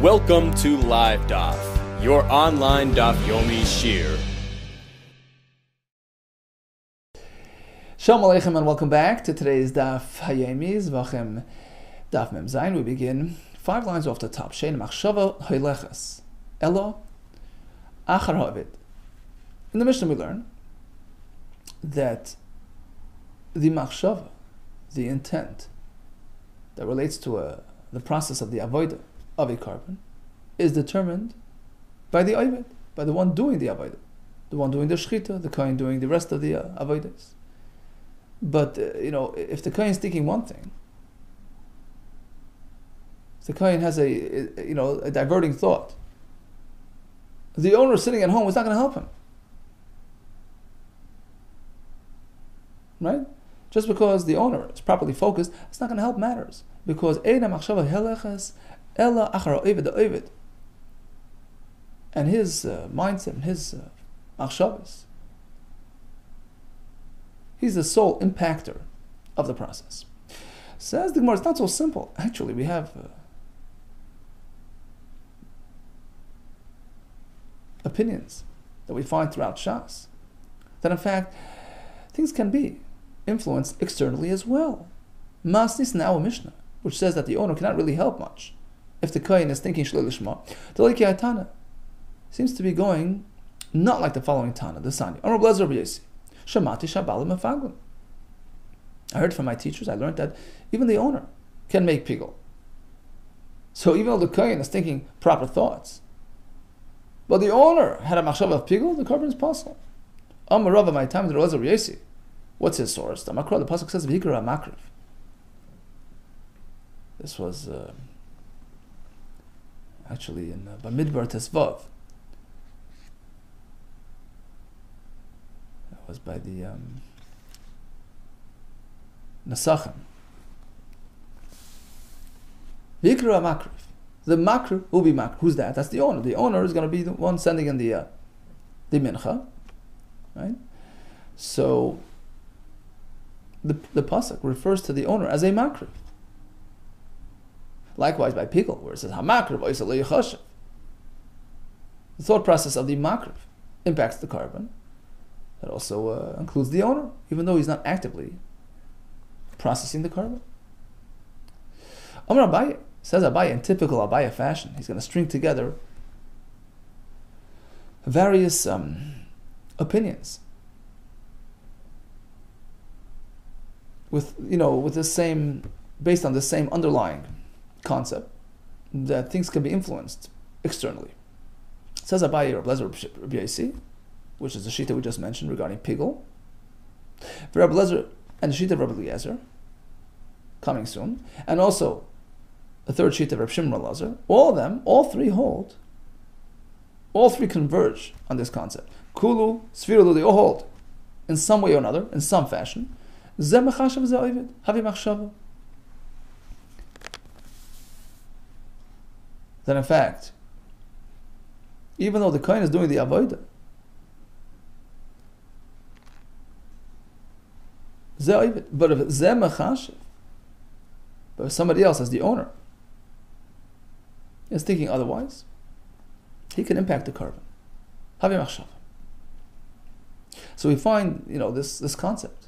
Welcome to LiveDaf, your online Daf Yomi Shir. Shalom Aleichem and welcome back to today's Daf Hayomi, Zevachim, Daf Mem Zayin. We begin 5 lines off the top. Shein machshava hoylechas, elo achar ha'ovid. In the Mishnah we learn that the machshava, the intent that relates to the process of the avodah of a carbon, is determined by the ovid, by the one doing the avodah, the one doing the shchita, the kohen doing the rest of the avodas. But if the kohen is thinking one thing, if the kohen has a diverting thought, the owner sitting at home is not going to help him, right? Just because the owner is properly focused, it's not going to help matters, because eina machshava helechas ela achar ha'ovid, the ovid, and his mindset and his machshavas, he's the sole impactor of the process. Says the Gemara, it's not so simple. Actually, we have opinions that we find throughout Shas, that in fact, things can be influenced externally as well. Masnis in our Mishnah, which says that the owner cannot really help much if the kohen is thinking Shlei Lishma. The Leiki Tana seems to be going not like the following Tana, the Sani. Amar Blazer B'Yesi. Shamati Shabalim Mefaglim. I heard from my teachers, I learned that even the owner can make pigul. So even though the kohen is thinking proper thoughts, but the owner had a machshava of pigul, the carbon is possible. Amar Rava, my time, the Blazer B'Yesi. What's his source? The Makra, the pasuk says V'hikra Makriv. This was actually in Bamidbar Tesvav. That was by the Nesachim. V'hikra Makriv. The Makriv will be Makriv. Who's that? That's the owner. The owner is going to be the one sending in the mincha, right? So the pasuk refers to the owner as a makriv. Likewise by pigul, where it says hamakriv oisel lo yechashav. The thought process of the makriv impacts the carbon. That also includes the owner, even though he's not actively processing the carbon. Amar Abaye, says Abaye, in typical Abaye fashion, he's going to string together various opinions with the same, based on the same underlying concept, that things can be influenced externally. It says Abaye Rabbi Lezer Rabbi Yasi, which is the shita we just mentioned regarding pigul, Rabbi Lezer and the shita of Rabbi Eliezer, coming soon, and also the third shita of Rabbi Shimon Elazar. All of them, all three converge on this concept. Kulu, Sfiru, they all hold in some way or another, in some fashion. Zeh mechashav zeh ovid, havi machshava. Then in fact, even though the kohen is doing the avodah, zeh ovid, but if zeh mechashav, but if somebody else, as the owner, is thinking otherwise, he can impact the carbon. Havi machshava. So we find this concept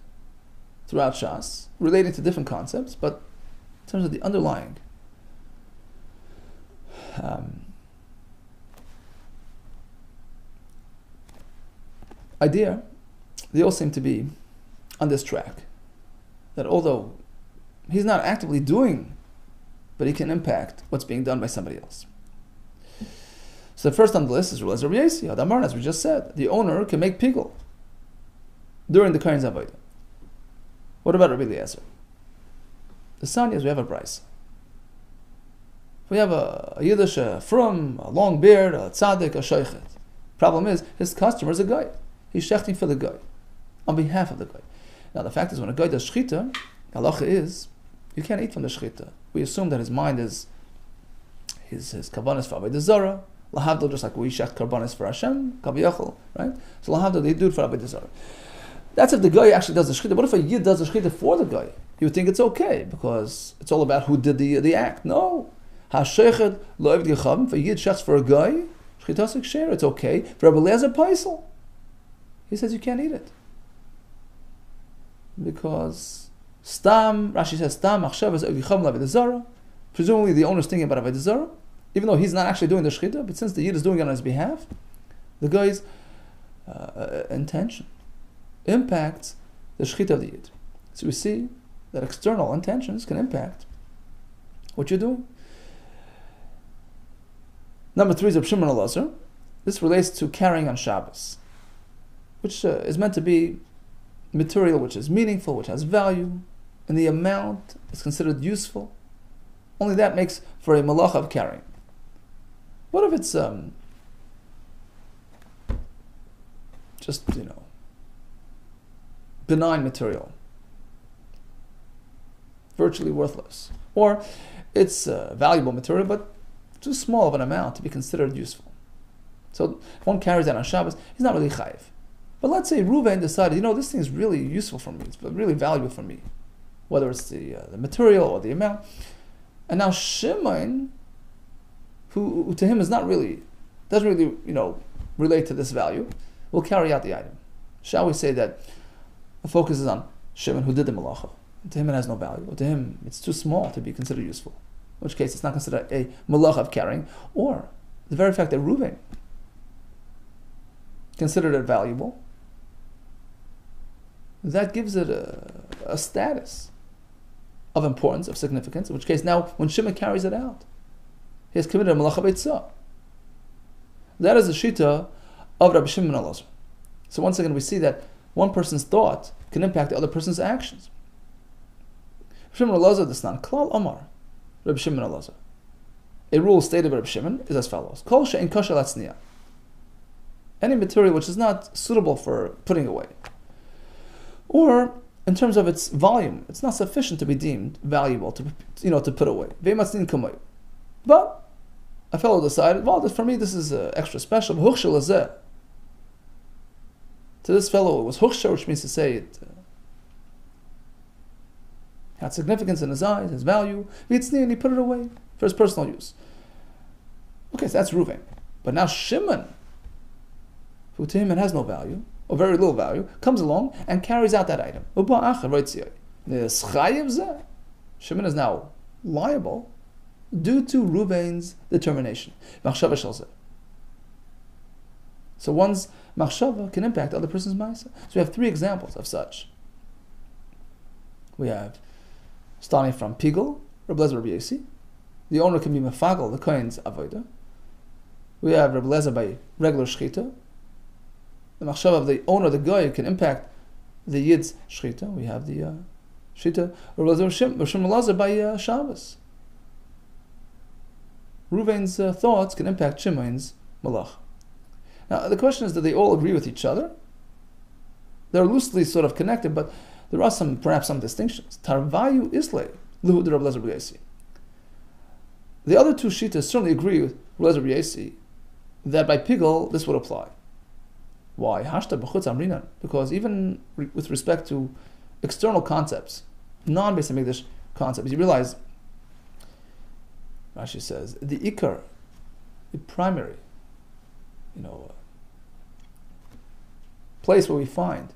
throughout Shas, relating to different concepts, but in terms of the underlying idea, they all seem to be on this track. That although he's not actively doing, but he can impact what's being done by somebody else. So the first on the list is Rabbi Yasi, Adamar, as we just said. The owner can make pigul during the kohen's avodah. What about Rabbi Eliezer? The Sani is we have a brisa. We have a Yiddish from a long beard, a tzaddik, a sheichet. Problem is, his customer is a guy. He's shechting for the guy, on behalf of the guy. Now the fact is, when a guy does shchita, halacha is, you can't eat from the shchita. We assume that his mind is his kavanas for avodah zara, lahavdil, just like we shecht karbanis for Hashem, kaviyachol, right? So lahavdil, they do it for avodah zara. That's if the guy actually does the shechita. What if a yid does the shechita for the guy? You would think it's okay because it's all about who did the act. No. Hashechet lo eved gechavim, if a yid shechs for a guy, shchitasik share, it's okay. For Rabbi Eliezer Paisel, he says you can't eat it. Because Rashi says, Stam machshav is eved gechavim l'aved zara. Presumably the owner's thinking about aved zara, even though he's not actually doing the shchita, but since the yid is doing it on his behalf, the guy's intention impacts the shchita of the yid. So we see that external intentions can impact what you're doing. Number 3 is Reb Shimon Elazar. This relates to carrying on Shabbos, which is meant to be material which is meaningful, which has value, and the amount is considered useful. Only that makes for a malacha of carrying. What if it's just, benign material, virtually worthless, or it's valuable material but too small of an amount to be considered useful? So if one carries that on Shabbos, he's not really chayiv. But let's say Reuven decided, this thing is really useful for me, it's really valuable for me, whether it's the material or the amount. And now Shimon, who to him doesn't really relate to this value, will carry out the item. Shall we say that the focus is on Shimon, who did the malacha? To him it has no value, or to him it's too small to be considered useful, in which case it's not considered a malacha of carrying. Or the very fact that Reuven considered it valuable, that gives it a status of importance, of significance, in which case now when Shimon carries it out, he has committed a malacha beitzah. That is the shita of Rabbi Shimon Elazar. So once again we see that one person's thought can impact the other person's actions. Rabbi Shimon Elazar, this non klal Omar, Rabbi Shimon Elazar. A rule stated by Rabbi Shimon is as follows: Kol she'ein kosher latzniya. Any material which is not suitable for putting away, or in terms of its volume, it's not sufficient to be deemed valuable to put away. But a fellow decided, well, for me this is extra special. To this fellow it was huksha, which means to say it had significance in his eyes, his value, and he put it away for his personal use. Okay, so that's Reuven. But now Shimon, who to him it has no value, or very little value, comes along and carries out that item. Shimon is now liable due to Reuven's determination. So one's machshava can impact other person's ma'aseh. So we have 3 examples of such. We have, starting from Pigel, Reb Lezer Rabbi Yossi. The owner can be mefagel, the kohen's avodah. We have Reb Lezer by regular shchita. The machshava of the owner, the goy, can impact the yid's shchita. We have the shchita Reb Shimon Elazar by Shabbos. Reuven's thoughts can impact Shimon's malach. Now the question is, do they all agree with each other? They're loosely sort of connected, but there are perhaps some distinctions. Tarvayu islay luhud Reb Lezer Rabbi Yossi. The other 2 shitas certainly agree with Reb Lezer Rabbi Yossi that by Pigel this would apply. Why? Hashta b'chutz amrinan. Because even with respect to external concepts, non-Beis Hamikdash concepts, you realize, Rashi says, the ikar, the primary, place where we find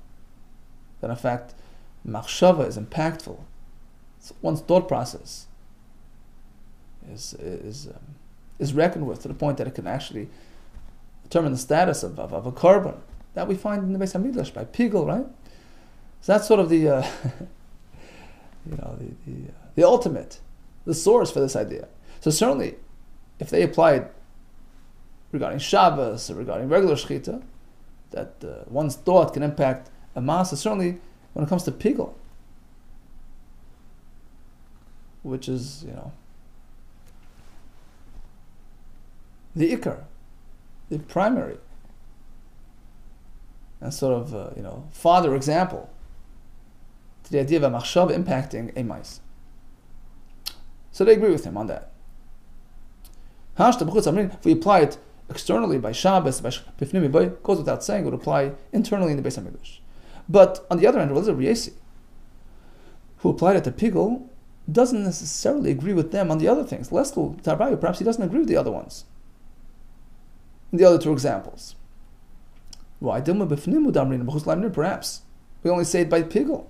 that in fact machshava is impactful. So one's thought process is reckoned with to the point that it can actually determine the status of a korban. That we find in the Beis Hamikdash by Pigel, right? So that's sort of the the ultimate, the source for this idea. So certainly, if they applied regarding Shabbos or regarding regular shchita, that one's thought can impact a masa, certainly when it comes to Pigel, which is, the ikar, the primary, and sort of, father example to the idea of a machshav impacting a mais. So they agree with him on that. If we apply it externally by Shabbos, by Pifnimi, goes without saying, it would apply internally in the Beis Hamikdash. But on the other hand, Reb Lezer Rabbi Yossi, who applied it to Pigel, doesn't necessarily agree with them on the other things. Lesku Tarvayu, perhaps he doesn't agree with the other ones. The other two examples. Why? Perhaps we only say it by pigel.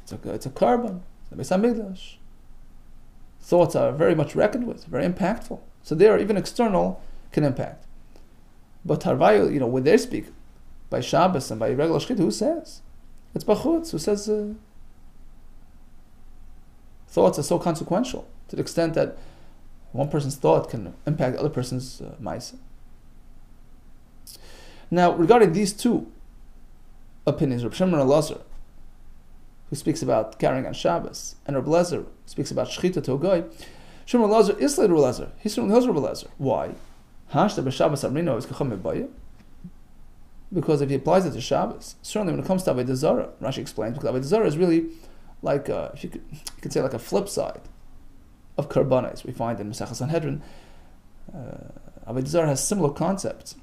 It's a carbon. It's a Beis Thoughts are very much reckoned with, very impactful. So there, even external can impact. But Tarvayu, when they speak by Shabbos and by regular Shechita, who says? It's Bachutz who says thoughts are so consequential to the extent that one person's thought can impact the other person's ma'aseh. Now, regarding these two opinions, Reb Shimon Elazar, who speaks about carrying on Shabbos, and Reb Lezer, who speaks about Shechita to a goy, Shimon Elazar is like Reb Lezer. He certainly holds Reb Lezer. Why? Because if he applies it to Shabbos, certainly when it comes to Avodah Zarah, Rashi explains, because Avodah Zarah is really like, if you could say, like a flip side of Karbanis. We find in Masechah Sanhedrin, Avodah Zarah has similar concepts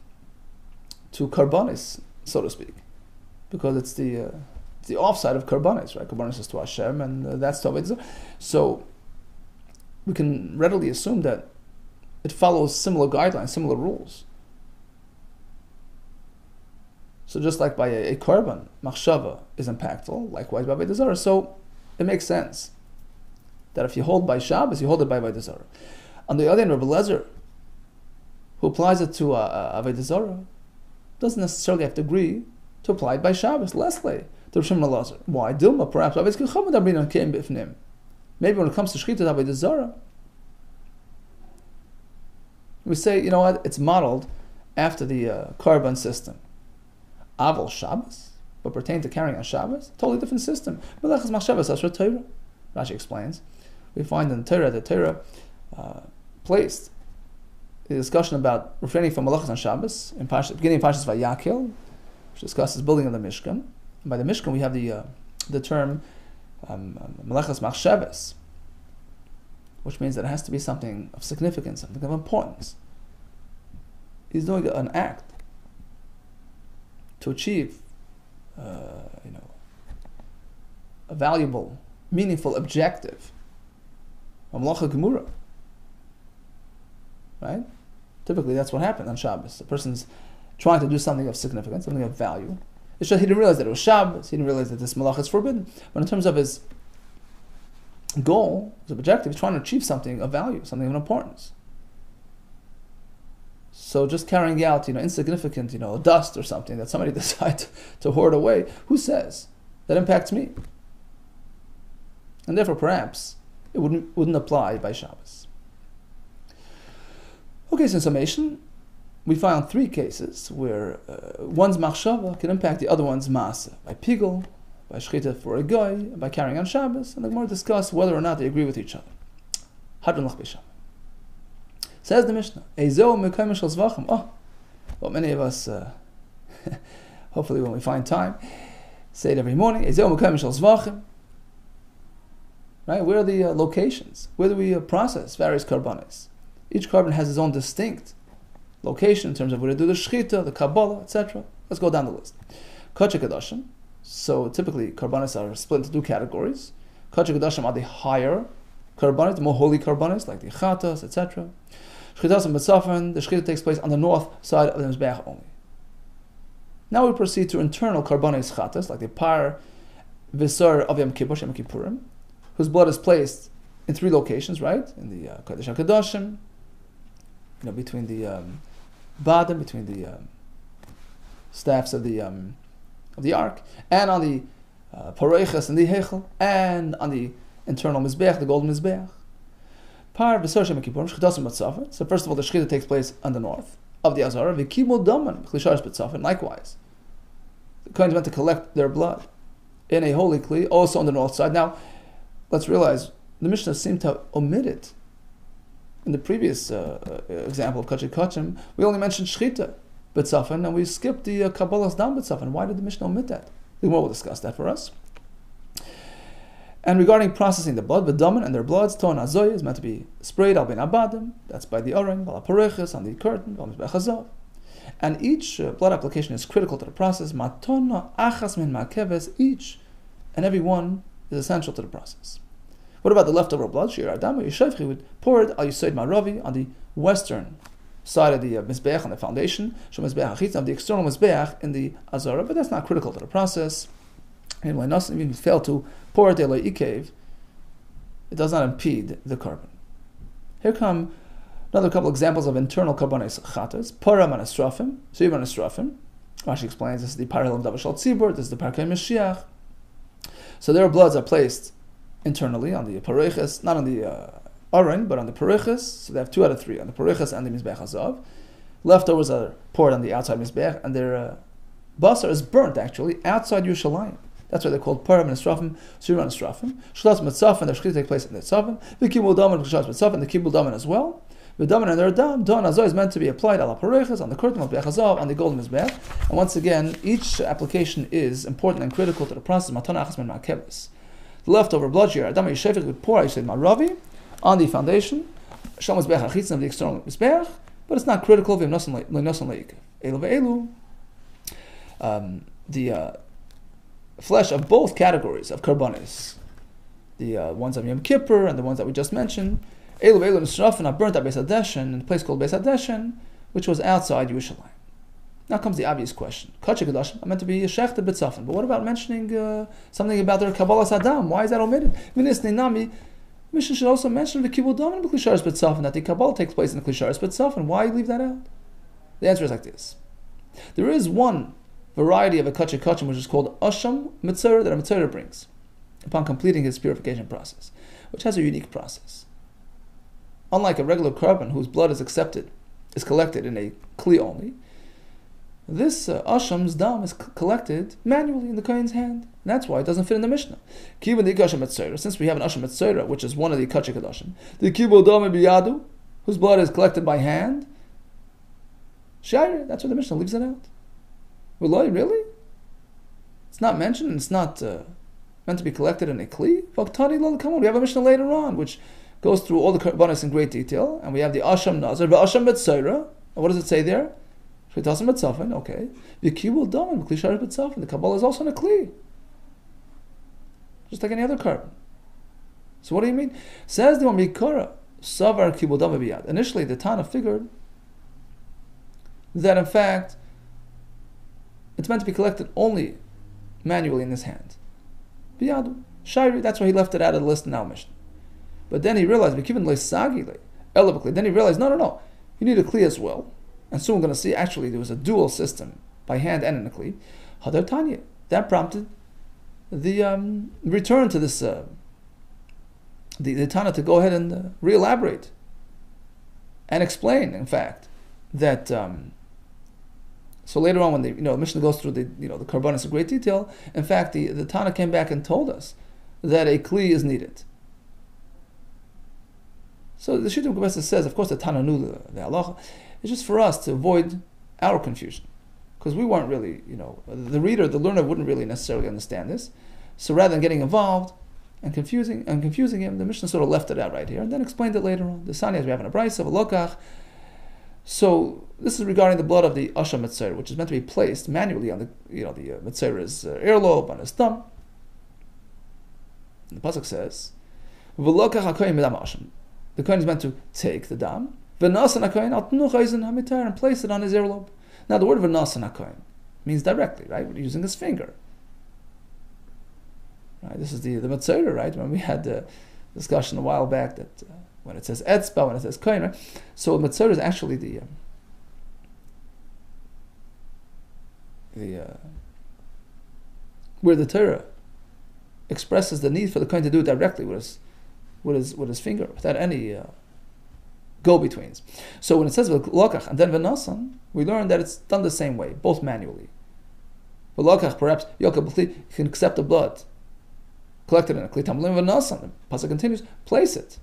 to Karbanis, so to speak, because it's the offside of Karbanis, right? Karbanis is to Hashem, and that's to Avodah Zarah. So we can readily assume that it follows similar guidelines, similar rules. So just like by a korban, machshava is impactful, likewise by Avodah Zarah. So it makes sense that if you hold by Shabbos, you hold it by Avodah Zarah. On the other hand, Reb Lezer, who applies it to Avodah Zarah, doesn't necessarily have to agree to apply it by Shabbos. Leslie, to Reb Shimon Elazar. Why? Dilma, perhaps. Maybe when it comes to Shechita Avodah Zarah, we say, it's modeled after the korban system. Aval Shabbos, but pertain to carrying on Shabbos, totally different system. Rashi explains. We find in Torah that Torah placed the discussion about refraining from malachas on Shabbos, beginning of Parshas Vayakil, which discusses building of the Mishkan. And by the Mishkan, we have the term malachas machshavos, which means that it has to be something of significance, something of importance. He's doing an act to achieve, a valuable, meaningful objective, a malacha gemura. Right? Typically, that's what happened on Shabbos. The person's trying to do something of significance, something of value. It's just he didn't realize that it was Shabbos. He didn't realize that this malacha is forbidden. But in terms of his goal, his objective, he's trying to achieve something of value, something of importance. So just carrying out, insignificant, dust or something that somebody decides to hoard away, who says that impacts me? And therefore, perhaps it wouldn't apply by Shabbos. Okay, so in summation, we found 3 cases where one's machshava can impact the other one's maaseh, by pigel, by shechita for a goy, by carrying on Shabbos, and the Gemara discuss whether or not they agree with each other. Hadron lach b'Shabbos. Says the Mishnah, well, many of us, hopefully when we find time, say it every morning. Right? Where are the locations? Where do we process various karbanis? Each carbon has its own distinct location in terms of where to do the shechita, the kabbalah, etc. Let's go down the list. Kodesh Kodashim. So typically, karbanis are split into 2 categories. Kodesh Kodashim are the higher karbanis, the more holy karbanis, like the chatas, etc. Shchitas and Betzafan, the shechita takes place on the north side of the mizbeach only. Now we proceed to internal karbanis chatas, like the par visar of Yom Kippur, Yom Kippurim, whose blood is placed in 3 locations, right? In the Kodesh HaKadoshim, between the badim, between the staffs of the ark, and on the pareiches and the hechel, and on the internal mizbeach, the golden mizbeach. Par v'sor Yom Kippurim, shchitas b'tzafon. So first of all, the shechita takes place on the north of the azara. V'kibul daman chlisharis b'tzafon. Likewise, the kohen's meant to collect their blood in a holy kli, also on the north side. Now, let's realize the Mishnah seemed to have omitted in the previous example of Kodesh Kodashim. We only mentioned shechita b'tzafon, and we skipped the kabbalah's dam b'tzafon. Why did the Mishnah omit that? The Gemara will discuss that for us. And regarding processing the blood, the daman and their bloods, ton azoy is meant to be sprayed al ben abadim. That's by the oren, bala pareches, on the curtain, bala mizbech hazav. And each blood application is critical to the process. Matona achas min makeves. Each and every one is essential to the process. What about the leftover blood? Shir Adama Yishayvchi would pour it al Yisoid Maravi on the western side of the Mizbeach, on the foundation, Shom Mizbeach HaChitzon, of the external Mizbeach in the Azara, but that's not critical to the process. And when Even if you fail to pour it Eloi Ikev, it does not impede the carbon. Here come another couple examples of internal karbonis chatas. Para manestrafim, so you manestrafim. Rashi explains this is the parallel of Davashal Tzibur, this is the Parkei Mashiach. So their bloods are placed internally on the pareches, not on the aron, but on the pareches. So they have 2 out of 3 on the pareches and the Mizbeach Hazav. Leftovers are poured on the outside Mizbeach, and their basar is burnt actually outside Yerushalayim. That's why they're called Param and Estrafim, Surim and Estrafim. Shlas Mitzaf and their Shechita take place in the Tzavim. The Kibbul Daman and Shlas Mitzaf and the Kibbul Daman as well. The Daman and their Dam, Don Azor is meant to be applied ala Pareches, on the curtain of Bechazav, on the golden Mizbech. And once again, each application is important and critical to the process. Matana Achas Men Ma'keves. The leftover blood here, Adam Yishefik would pour, I said, Maravi, on the foundation, Shal Mizbech HaChitzon of the external Mizbech, but it's not critical. V'im Nosan Le'ik. Elu Ve'elu. The flesh of both categories of karbonis, the ones of Yom Kippur and the ones that we just mentioned, Elu Ve'elu Nisrafin are burnt at Beis Hadeshen, in a place called Beis Hadeshen, which was outside Yerushalayim. Now comes the obvious question. Kachik Hadashim are meant to be Shechted B'tzafin, but what about mentioning something about their Kabbalas Adam? Why is that omitted? Minis Neinami, Mishnah should also mention the Kibbul Daman and the Klisharis B'tzafin, that the Kabbalah takes place in the Klisharis B'tzafin. Why leave that out? The answer is like this. There is one variety of a kachim which is called asham mitzvah that a mitzvah brings upon completing his purification process, which has a unique process. Unlike a regular carbon whose blood is collected in a kli only, this asham's dam is collected manually in the kohen's hand. And that's why it doesn't fit in the Mishnah. Since we have an asham mitzvah, which is one of the kachik hadashim, the kibbul dam biyadu, whose blood is collected by hand, shair, that's why the Mishnah leaves it out. Really? It's not mentioned, and it's not meant to be collected in a kli. We have a Mishnah later on, which goes through all the karbonis in great detail, and we have the asham nazar, the asham betzayra. What does it say there? Sheitasam betzafin. Okay. The kibbul daman kli sharish betzafin. The Kabbalah is also in a kli, just like any other carbon. So what do you mean? Says the one mikara savar kibbul daman biyad. Initially, the Tana figured that in fact it's meant to be collected only manually in his hand. Biyadu. Shairi, that's why he left it out of the list in our Mishnah. But then he realized, then he realized, no, you need a kli as well. And soon we're going to see actually there was a dual system, by hand and in a kli. Hadar Tanya. That prompted the return to this, the Tana to go ahead and re-elaborate and explain, in fact, that so later on, when the Mishnah goes through the karbonis in great detail, in fact, the Tana came back and told us that a kli is needed. So the Shittim Kabbalah says, of course, the Tana knew the halacha. It's just for us to avoid our confusion, because we weren't really, the reader, the learner wouldn't really necessarily understand this. So rather than getting involved and confusing him, the Mishnah sort of left it out right here and then explained it later on. The Sanyas we have in a brayso of a lokach. So this is regarding the blood of the asham mitzvah, which is meant to be placed manually on the mitzvah's earlobe, on his thumb. And the pasuk says, "V'lokach hakoyin midam asham." The kohen is meant to take the dam, v'nasan hakoyin al tnuch eisen hamitar, and place it on his earlobe. Now the word v'nasan hakoyin means directly, right? We're using his finger. Right? This is the mitzvah, right? When we had the discussion a while back that. When it says etzba, when it says kohen, right? So mitzvah is actually the where the Torah expresses the need for the kohen to do it directly with his finger, without any go-betweens. So when it says v'lokach and then v'nasan, we learn that it's done the same way, both manually. V'lokach, perhaps you can accept the blood collected in a kli tamlim v'nasan. The pasuk continues, place it.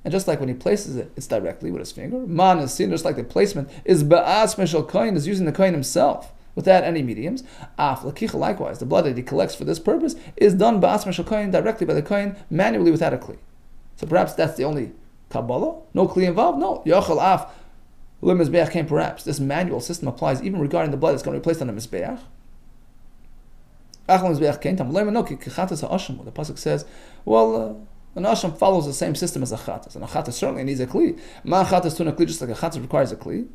And just like when he places it, it's directly with his finger. Man is seen, just like the placement is ba'as meshal kohen, is using the kohen himself without any mediums. Af lakicha, likewise, the blood that he collects for this purpose is done ba'as meshal kohen, directly by the kohen, manually without a kli. So perhaps that's the only Kabbalah, no kli involved. No, yachal af lemizbeach came. Perhaps this manual system applies even regarding the blood that's going to be placed on the mizbeach. pasuk says, well, an asham follows the same system as a chatas, and a chatas certainly needs a kli. Ma chatas tuna kli, just like a chatas requires a kli.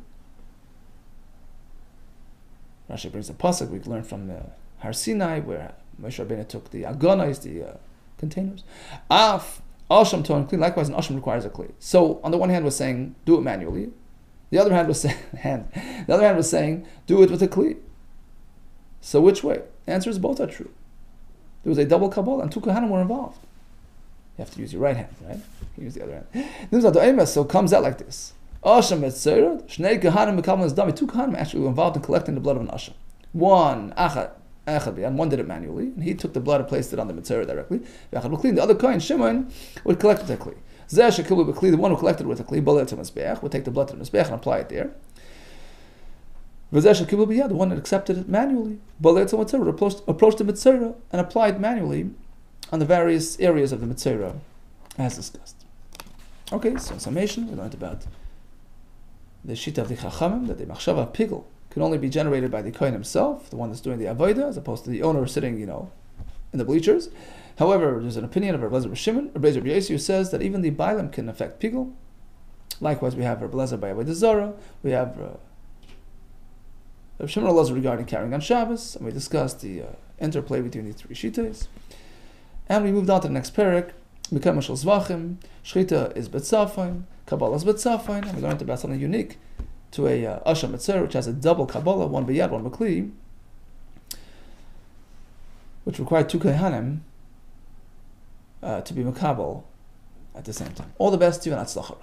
Rashi brings a pasuk we learned from the Har Sinai, where Moshe Rabbeinu took the agonos, the containers. Asham to unclean. Likewise, an asham requires a kli. So, on the one hand, was saying do it manually. The other hand was saying do it with a kli. So, which way? The answer is both are true. There was a double kabbalah, and two kahanim were involved. You have to use your right hand, right? You use the other hand. So, it comes out like this: asham etzerad, shnei kahanim mekalim dami. Two kahanim actually were involved in collecting the blood of an asham. One and one did it manually, and he took the blood and placed it on the mitzvah directly. The other kohen, Shimon, would collect with a kli. The one who collected with a kli, would take the blood to the mizbeach and apply it there. The one that accepted it manually, would approach the mitzvah and apply it manually on the various areas of the mitzvah, as discussed. Okay, so in summation, we learned about the shita of the chachamim, that the machshava pigel can only be generated by the kohen himself, the one that's doing the avodah, as opposed to the owner sitting, in the bleachers. However, there's an opinion of Rabbi Lezer Shimon, Rabbi Lezer Yossi, who says that even the bailam can affect pigul. Likewise, we have Rabbi Lezer by avodah zara. We have Rabbi Shimon Lezer regarding carrying on Shabbos, and we discussed the interplay between these three shitas. And we moved on to the next parak. Become shel Zevachim. Shchita is betzafin. Kabbalah is betzafin. And we learned about something unique to a asham mitzvah, which has a double kabbalah, one b'yad, one b'kli, which required two kohanim to be makabel at the same time. All the best to you and atzlacha.